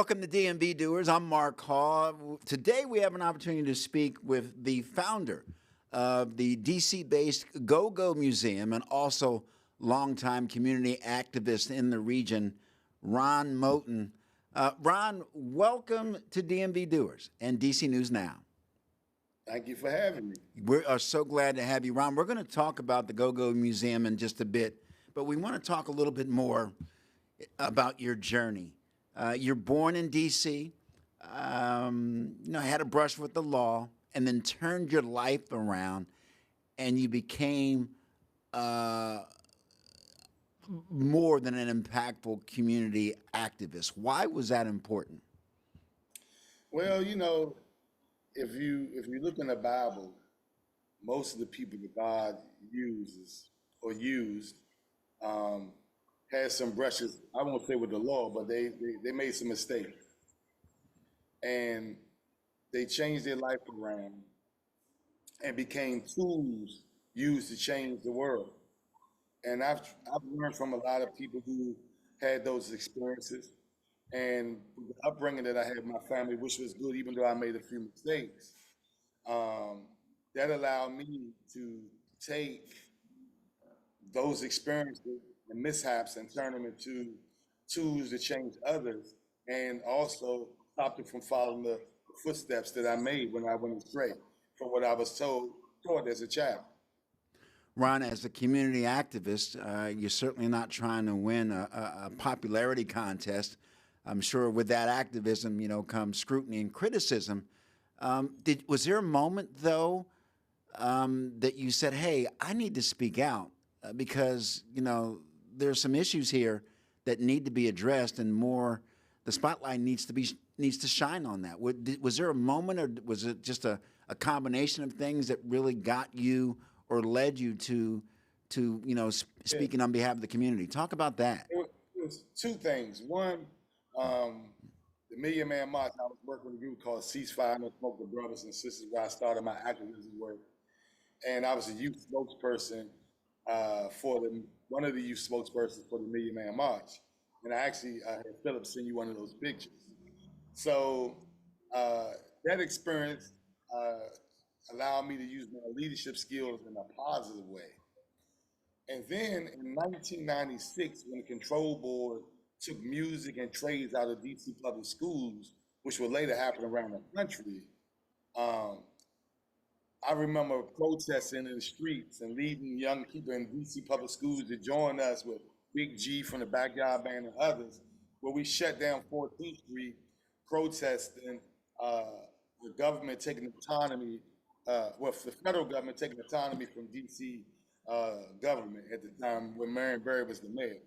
Welcome to DMV Doers. I'm Mark Haw. Today we have an opportunity to speak with the founder of the DC-based Go-Go Museum and also longtime community activist in the region, Ron Moten. Ron, welcome to DMV Doers and DC News Now. Thank you for having me. We are so glad to have you, Ron. We're going to talk about the Go-Go Museum in just a bit, but we want to talk a little bit more about your journey. You're born in D.C., had a brush with the law, and then turned your life around, and you became more than an impactful community activist. Why was that important? Well, if you look in the Bible, most of the people that God uses or used had some brushes. I won't say with the law, but they made some mistakes, and they changed their life around and became tools used to change the world. And I've learned from a lot of people who had those experiences, and the upbringing that I had in my family, which was good, even though I made a few mistakes. That allowed me to take those experiences and mishaps and turn them into tools to change others, and also stop them from following the footsteps that I made when I went astray from what I was taught as a child. Ron, as a community activist, you're certainly not trying to win a popularity contest. I'm sure with that activism, comes scrutiny and criticism. Was there a moment, though, that you said, hey, I need to speak out because, there's some issues here that need to be addressed, and the spotlight needs to shine on that. Was there a moment, or was it just a combination of things that really got you or led you to speaking on behalf of the community? Talk about that. It was two things. One, the Million Man March, I was working with a group called Ceasefire No Smoke, the Brothers and Sisters, where I started my activism work. And I was a youth spokesperson one of the youth spokespersons for the Million Man March. And I actually had Philip send you one of those pictures. So that experience allowed me to use my leadership skills in a positive way. And then in 1996, when the control board took music and trades out of DC public schools, which would later happen around the country, I remember protesting in the streets and leading young people in DC public schools to join us with Big G from the Backyard Band and others, where we shut down 14th Street protesting the government taking autonomy, the federal government taking autonomy from DC government at the time when Marion Barry was the mayor.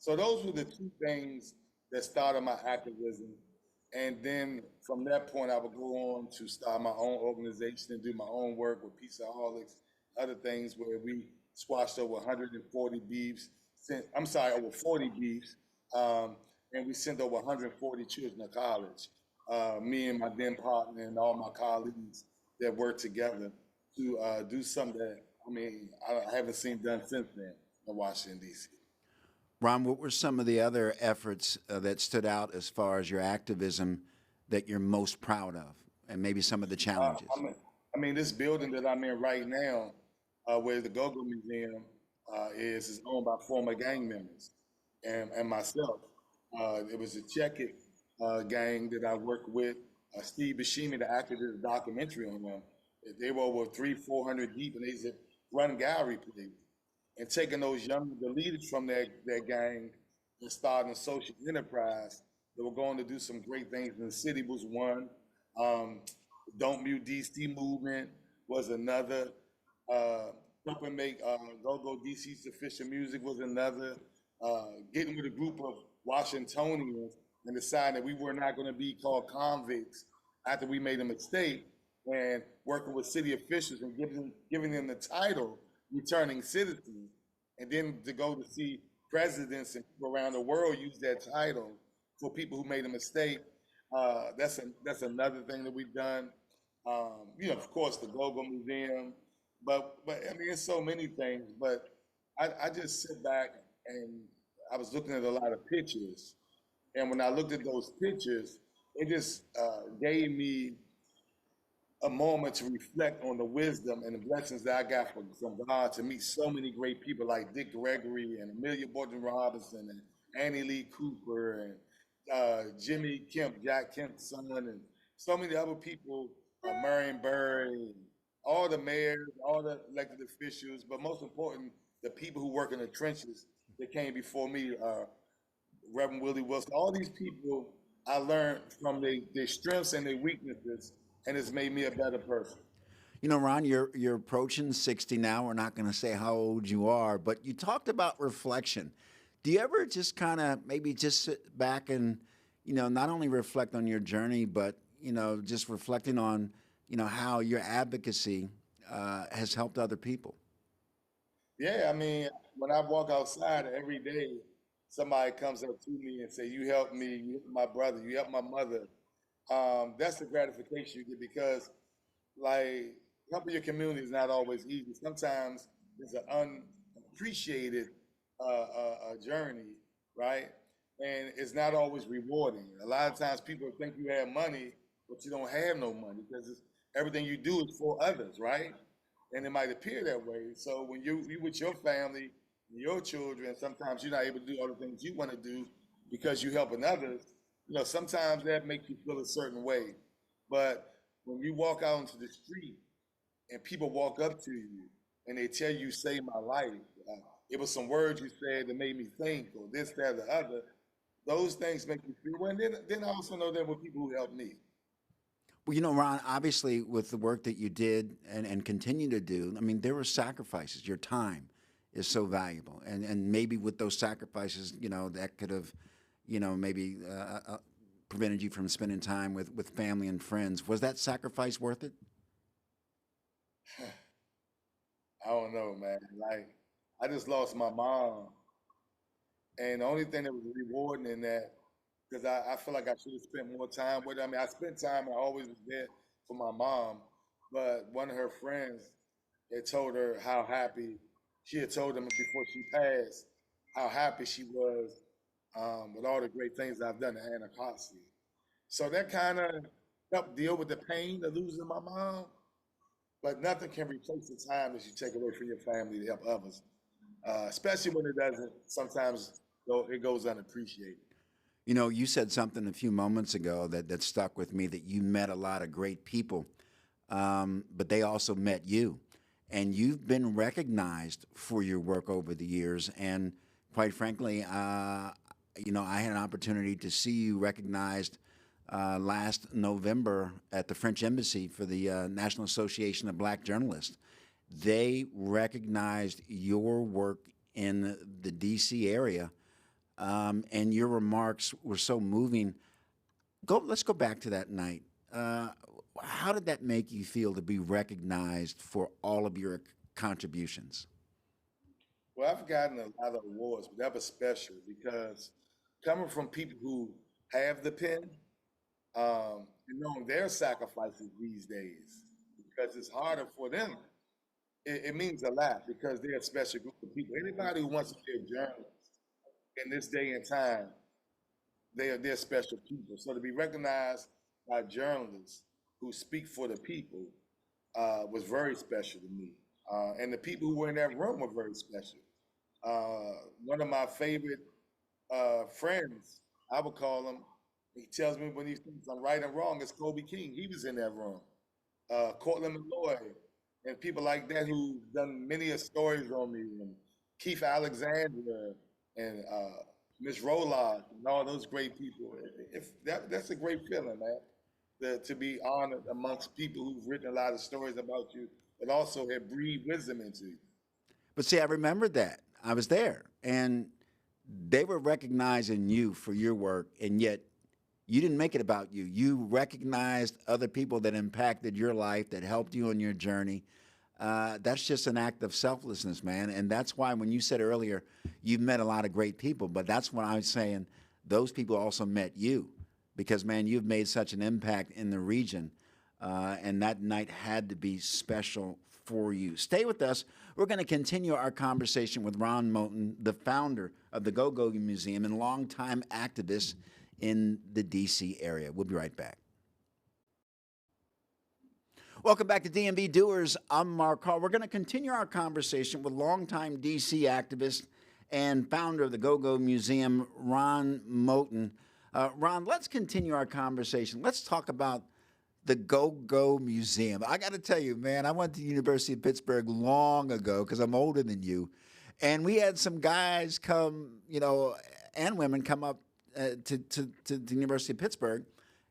So those were the two things that started my activism. And then from that point, I would go on to start my own organization and do my own work with Peaceaholics, other things where we squashed over 140 beefs, over 40 beefs, and we sent over 140 children to college. Me and my then partner and all my colleagues that worked together to do something that, I haven't seen done since then in Washington, D.C. Ron, what were some of the other efforts that stood out as far as your activism that you're most proud of, and maybe some of the challenges? This building that I'm in right now, where the Go-Go Museum is owned by former gang members and myself. It was a Czech gang that I worked with. Steve Buscemi, the actor, did a documentary on them. They were over 400 deep, and they said run gallery plays. And taking the leaders from that gang and starting a social enterprise that were going to do some great things in the city was one. Don't Mute DC movement was another. Help and make Go-Go DC's official music was another. Getting with a group of Washingtonians and deciding that we were not going to be called convicts after we made a mistake, and working with city officials and giving them the title returning citizens, and then to go to see presidents and people around the world use that title for people who made a mistake. That's another thing that we've done. Of course, the Go-Go Museum, but it's so many things. But I just sit back and I was looking at a lot of pictures, And when I looked at those pictures, it just gave me a moment to reflect on the wisdom and the blessings that I got from God to meet so many great people like Dick Gregory and Amelia Borton Robinson and Annie Lee Cooper and Jimmy Kemp, Jack Kemp's son, and so many other people, Marion Barry, and all the mayors, all the elected officials, but most important, the people who work in the trenches that came before me, Reverend Willie Wilson, all these people I learned from their strengths and their weaknesses, and it's made me a better person. You know, Ron, you're approaching 60 now. We're not going to say how old you are, but you talked about reflection. Do you ever just kind of maybe just sit back and, not only reflect on your journey, but, just reflecting on, how your advocacy has helped other people? Yeah, I mean, when I walk outside every day, somebody comes up to me and say, "You helped me, you helped my brother, you helped my mother." That's the gratification you get because, like, helping your community is not always easy. Sometimes it's an unappreciated journey, right? And it's not always rewarding. A lot of times people think you have money, but you don't have no money because everything you do is for others, right? And it might appear that way. So when you with your family, your children, sometimes you're not able to do all the things you want to do because you're helping others. Sometimes that makes you feel a certain way. But when you walk out into the street and people walk up to you and they tell you, "Saved my life," it was some words you said that made me think, or this, that, or the other. Those things make me feel. Well, and then I also know there were people who helped me. Well, Ron, obviously, with the work that you did and continue to do, I mean, there were sacrifices. Your time is so valuable. And maybe with those sacrifices, that could have, maybe prevented you from spending time with family and friends. Was that sacrifice worth it? I don't know, man. Like, I just lost my mom, and the only thing that was rewarding in that, because I feel like I should have spent more time with her. I mean, I spent time and I always was there for my mom, but one of her friends had told her how happy she had told them before she passed how happy she was with all the great things I've done to Hannah Cosby. So that kind of helped deal with the pain of losing my mom, but nothing can replace the time that you take away from your family to help others, especially when it doesn't. Sometimes it goes unappreciated. You said something a few moments ago that stuck with me that you met a lot of great people, but they also met you. And you've been recognized for your work over the years. And quite frankly, I had an opportunity to see you recognized last November at the French Embassy for the National Association of Black Journalists. They recognized your work in the D.C. area, and your remarks were so moving. Let's go back to that night. How did that make you feel to be recognized for all of your contributions? Well, I've gotten a lot of awards, but that was special because coming from people who have the pen and knowing their sacrifices these days, because it's harder for them, it means a lot because they're a special group of people. Anybody who wants to be a journalist in this day and time, they're special people. So to be recognized by journalists who speak for the people was very special to me. And the people who were in that room were very special. One of my favorite friends, I would call him, he tells me when he thinks I'm right and wrong, it's Kobe King. He was in that room. Cortland Malloy, and people like that who've done many of stories on me, and Keith Alexander, and Miss Roloff, and all those great people. If that's a great feeling, man. To be honored amongst people who've written a lot of stories about you, but also have breathed wisdom into you. But see, I remembered that. I was there, and they were recognizing you for your work, and yet you didn't make it about you. You recognized other people that impacted your life, that helped you on your journey. That's just an act of selflessness, man. And that's why when you said earlier, you've met a lot of great people, but that's when I was saying those people also met you because, man, you've made such an impact in the region. And that night had to be special for you. Stay with us. We're going to continue our conversation with Ron Moten, the founder of the Go-Go Museum and longtime activist in the DC area. We'll be right back. Welcome back to DMV Doers. I'm Mark Hall. We're going to continue our conversation with longtime DC activist and founder of the Go-Go Museum, Ron Moten. Ron, let's continue our conversation. Let's talk about the Go-Go Museum. I got to tell you, man, I went to the University of Pittsburgh long ago because I'm older than you. And we had some guys come, and women come up to the University of Pittsburgh,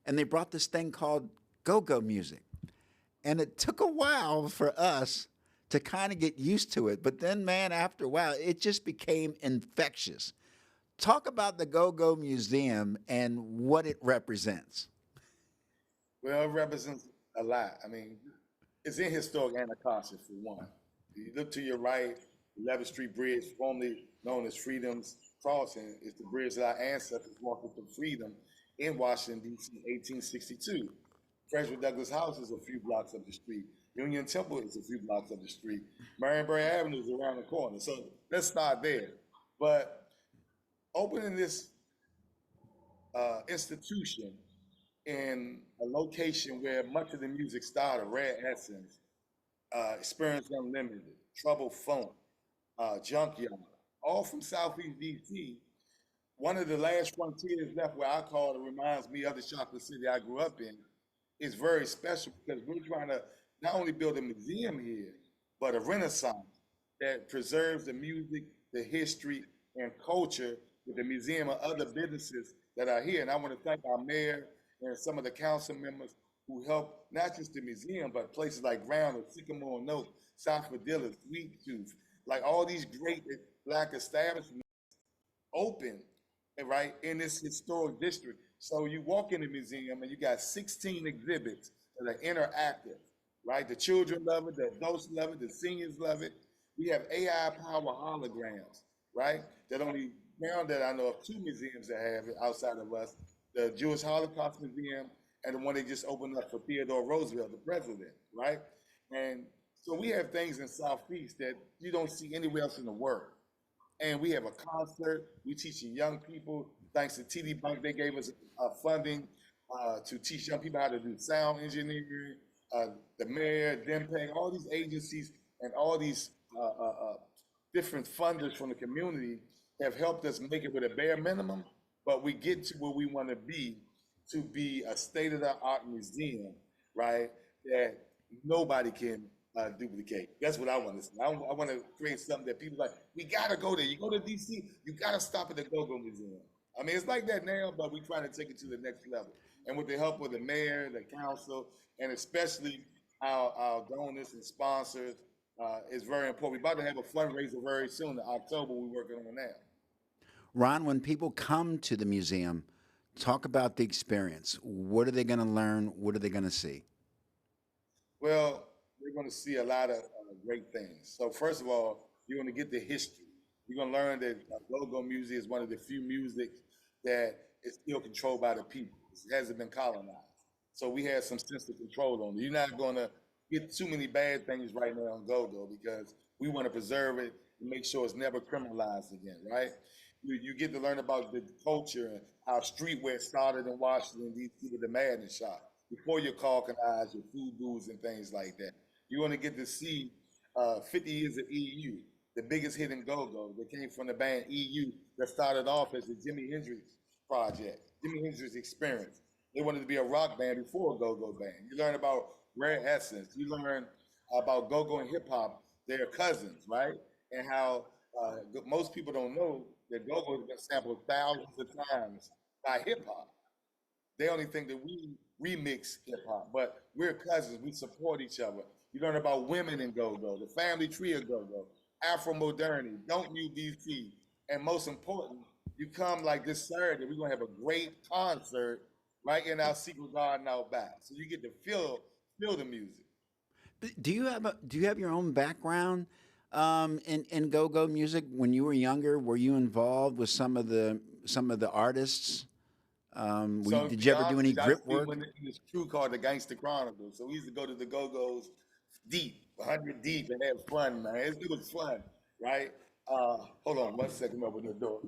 and they brought this thing called go-go music. And it took a while for us to kind of get used to it. But then, man, after a while, it just became infectious. Talk about the Go-Go Museum and what it represents. Well, it represents a lot. I mean, it's in historic Anacostia for one. You look to your right, 11th Street Bridge, formerly known as Freedom's Crossing, is the bridge that our ancestors walked to freedom in Washington, D.C. in 1862. Frederick Douglass House is a few blocks up the street. Union Temple is a few blocks up the street. Marionbury Avenue is around the corner. So let's start there. But opening this institution in a location where much of the music started, Rare Essence, Experience Unlimited, Trouble Funk, Junkyard, all from Southeast DC. One of the last frontiers left where I call it reminds me of the chocolate city I grew up in. Is very special because we're trying to not only build a museum here, but a renaissance that preserves the music, the history, and culture with the museum and other businesses that are here. And I want to thank our mayor and some of the council members who help not just the museum, but places like Ground, Sycamore Note, South Padilla, Sweet Tooth, like all these great Black establishments open, right, in this historic district. So you walk in the museum and you got 16 exhibits that are interactive, right? The children love it, the adults love it, the seniors love it. We have AI power holograms, right? That only now that I know of two museums that have it outside of us, the Jewish Holocaust Museum and the one they just opened up for Theodore Roosevelt, the president, right? And so we have things in Southeast that you don't see anywhere else in the world. And we have a concert. We teaching young people. Thanks to TD Bank, they gave us funding to teach young people how to do sound engineering. The mayor, DMPEG, all these agencies and all these different funders from the community have helped us make it with a bare minimum, but we get to where we want to be a state-of-the-art museum, right, that nobody can duplicate. That's what I want to see. I want to create something that people like, we got to go there. You go to DC, you got to stop at the Go-Go Museum. I mean, it's like that now, but we're trying to take it to the next level. And with the help of the mayor, the council, and especially our donors and sponsors, is very important. We're about to have a fundraiser very soon in October. We're working on now. Ron, when people come to the museum, talk about the experience. What are they going to learn? What are they going to see? Well, they're going to see a lot of great things. So first of all, you're going to get the history. You're going to learn that Go-Go music is one of the few music that is still controlled by the people. It hasn't been colonized. So we have some sense of control on it. You're not going to get too many bad things right now on Go-Go because we want to preserve it and make sure it's never criminalized again, right? You get to learn about the culture and how streetwear started in Washington, D.C. with the Madden shop before your Calkins, your food booths and things like that. You're going to get to see 50 years of EU, the biggest hit in Go-Go that came from the band EU that started off as the Jimi Hendrix project, Jimi Hendrix Experience. They wanted to be a rock band before a Go-Go band. You learn about Rare Essence. You learn about Go-Go and hip hop. They're cousins, right? And how most people don't know that Go-Go has been sampled thousands of times by hip hop. They only think that we remix hip hop, but we're cousins. We support each other. You learn about women in Go-Go, the family tree of Go-Go, Afro modernity, don't you DC, and most important, you come like this Saturday. We're gonna have a great concert right in our secret garden out back, so you get to feel the music. Do you have your own background in go-go music? When you were younger, were you involved with some of the artists? So Did to you be ever do honest any with you, I used grip to be work? in this crew called the Gangster Chronicles. So we used to go to the Go-Go's deep, 100 deep, and have fun, man. It was fun, right? Hold on one second, open the door.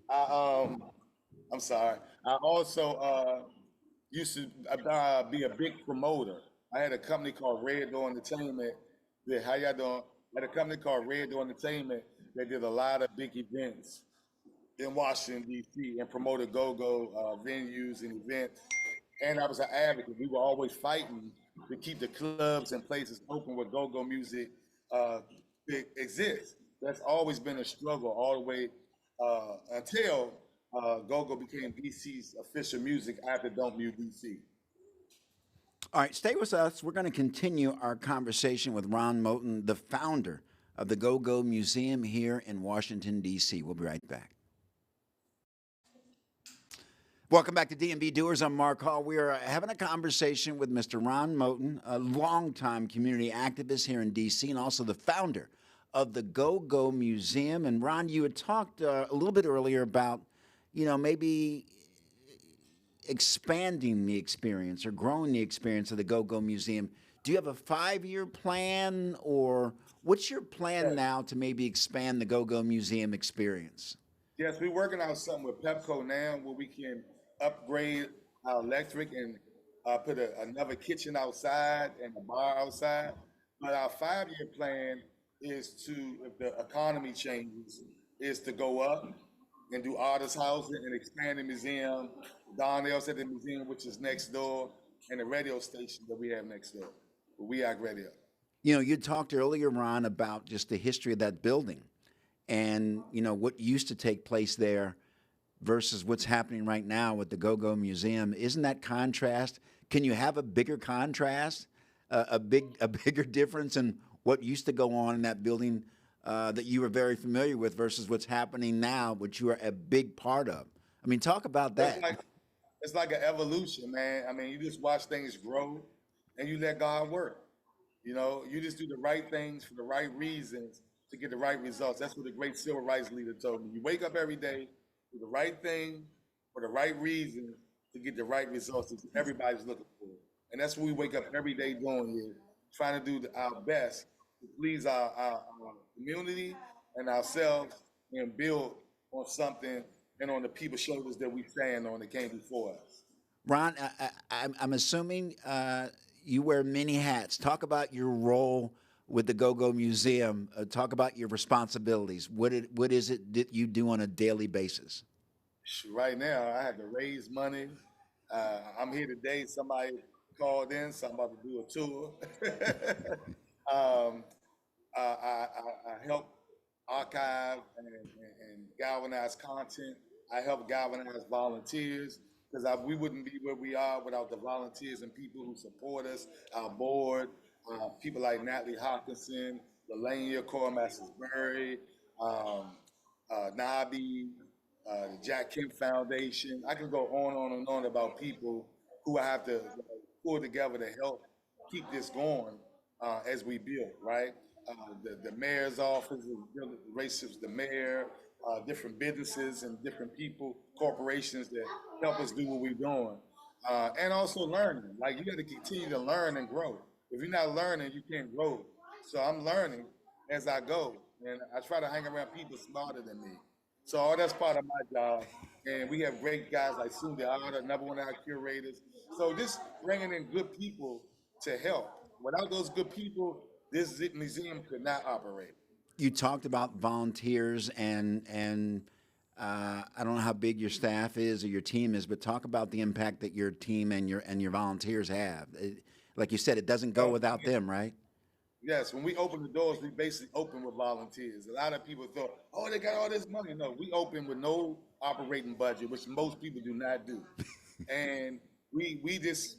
I I'm sorry. I also used to be a big promoter. I had a company called Red Door Entertainment. Yeah, how y'all doing? I had a company called Red Door Entertainment that did a lot of big events in Washington D.C. and promoted go-go venues and events. And I was an advocate. We were always fighting to keep the clubs and places open where go-go music uh, exists. That's always been a struggle all the way until go-go became DC's official music after Don't Mute DC. All right, stay with us. We're going to continue our conversation with Ron Moten, the founder of the Go-Go Museum here in Washington, D.C. We'll be right back. Welcome back to DMV Doers. I'm Mark Hall. We are having a conversation with Mr. Ron Moten, a longtime community activist here in D.C. and also the founder of the Go-Go Museum. And Ron, you had talked a little bit earlier about, maybe expanding the experience or growing the experience of the Go-Go Museum. Do you have a 5-year plan, or what's your plan Yes, now to maybe expand the Go-Go Museum experience? yes, we're working on something with Pepco now where we can upgrade our electric and put another kitchen outside and a bar outside. But our 5-year plan is to, if the economy changes, is to go up and do artist housing and expand the museum. Donnell's at the museum, which is next door, and the radio station that we have next door. We Act Radio. You talked earlier, Ron, about just the history of that building and, what used to take place there versus what's happening right now with the Go-Go Museum. Isn't that contrast? Can you have a bigger contrast, a bigger difference in what used to go on in that building that you were very familiar with versus what's happening now, which you are a big part of? I mean, talk about It's that. like it's like an evolution, man. I mean, you just watch things grow and you let God work. You just do the right things for the right reasons to get the right results. That's what the great civil rights leader told me. You wake up every day, do the right thing for the right reason to get the right results that everybody's looking for. And that's what we wake up every day doing here, trying to do our best to please our community and ourselves and build on something and on the people's shoulders that we stand on that came before us. Ron, I'm assuming you wear many hats. Talk about your role with the Go-Go Museum. Talk about your responsibilities. What is it that you do on a daily basis? Right now, I had to raise money. I'm here today. Somebody called in, so I'm about to do a tour. um, I help archive and galvanize content. I help galvanize volunteers because we wouldn't be where we are without the volunteers and people who support us, our board, people like Natalie Hawkinson, Lelania Cormasters-Berry, um, Nabi, the Jack Kemp Foundation. I can go on and on about people who I have to pull together to help keep this going as we build, right? The mayor's office, the relationships, the mayor, different businesses and different people, corporations that help us do what we're doing. And also learning. Like you got to continue to learn and grow. If you're not learning, you can't grow. So I'm learning as I go, and I try to hang around people smarter than me. So all that's part of my job. And we have great guys like Sunday Arda, another one of our curators. So just bringing in good people to help. Without those good people, this museum could not operate. You talked about volunteers and I don't know how big your staff is or your team is, but talk about the impact that your team and your volunteers have. Like you said, it doesn't go Well, without them, right? yes, when we open the doors, we basically open with volunteers. A lot of people thought, oh, they got all this money. No, we open with no operating budget, which most people do not do. And we just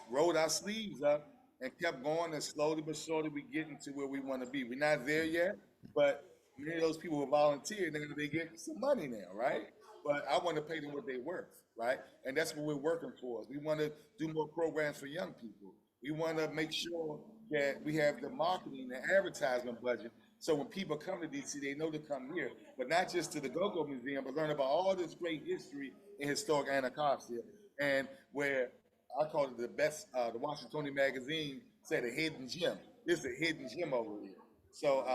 rolled our sleeves up and kept going, and slowly but surely we getting to where we want to be. We're not there yet, but many of those people who volunteer, they get some money now, right? But I want to pay them what they're worth, right? And that's what we're working towards. We want to do more programs for young people. We want to make sure that we have the marketing and advertisement budget. So when people come to DC, they know to come here, but not just to the Go-Go Museum, but learn about all this great history in historic Anacostia, and where I call it the best. The Washingtonian magazine said a hidden gem. This is a hidden gem over here. So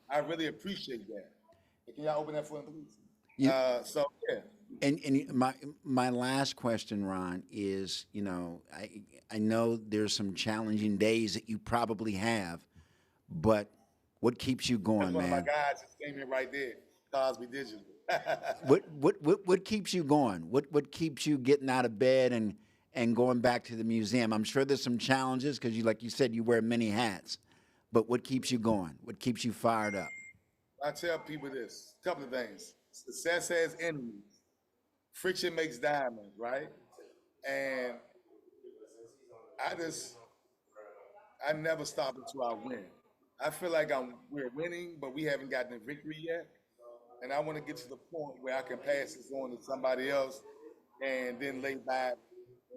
I really appreciate that. Can y'all open that for me, please? You, So yeah. And my last question, Ron, is, you know, I know there's some challenging days that you probably have, but what keeps you That's going, one of my man? guys just came in right there, Cosby Digital. What keeps you going? What keeps you getting out of bed and going back to the museum? I'm sure there's some challenges because you, like you said, you wear many hats. But what keeps you going? What keeps you fired up? I tell people this, a couple of things. Success has enemies. Friction makes diamonds, right? And I just, I never stop until I win. I feel like we're winning, but we haven't gotten a victory yet. And I want to get to the point where I can pass this on to somebody else and then lay back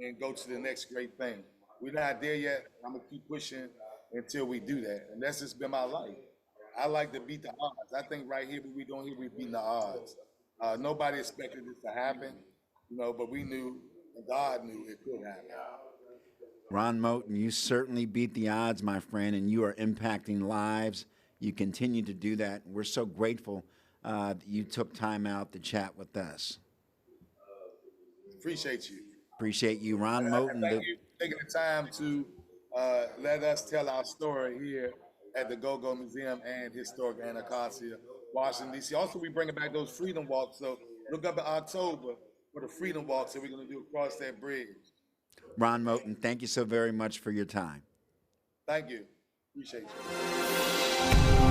and go to the next great thing. We're not there yet. I'm gonna keep pushing until we do that. And that's just been my life. I like to beat the odds. I think right here, what we're doing here, we're beating the odds. Nobody expected this to happen, you know, but we knew, and God knew it could happen. Ron Moten, you certainly beat the odds, my friend, and you are impacting lives. You continue to do that. We're so grateful that you took time out to chat with us. Appreciate you. Appreciate you, Ron And Moten. thank you for taking the time to let us tell our story here at the Go-Go Museum and Historic Anacostia, Washington, D.C. Also, we bringing back those freedom walks. So look up in October for the freedom walks that we're going to do across that bridge. Ron Moten, thank you so very much for your time. Thank you. Appreciate you.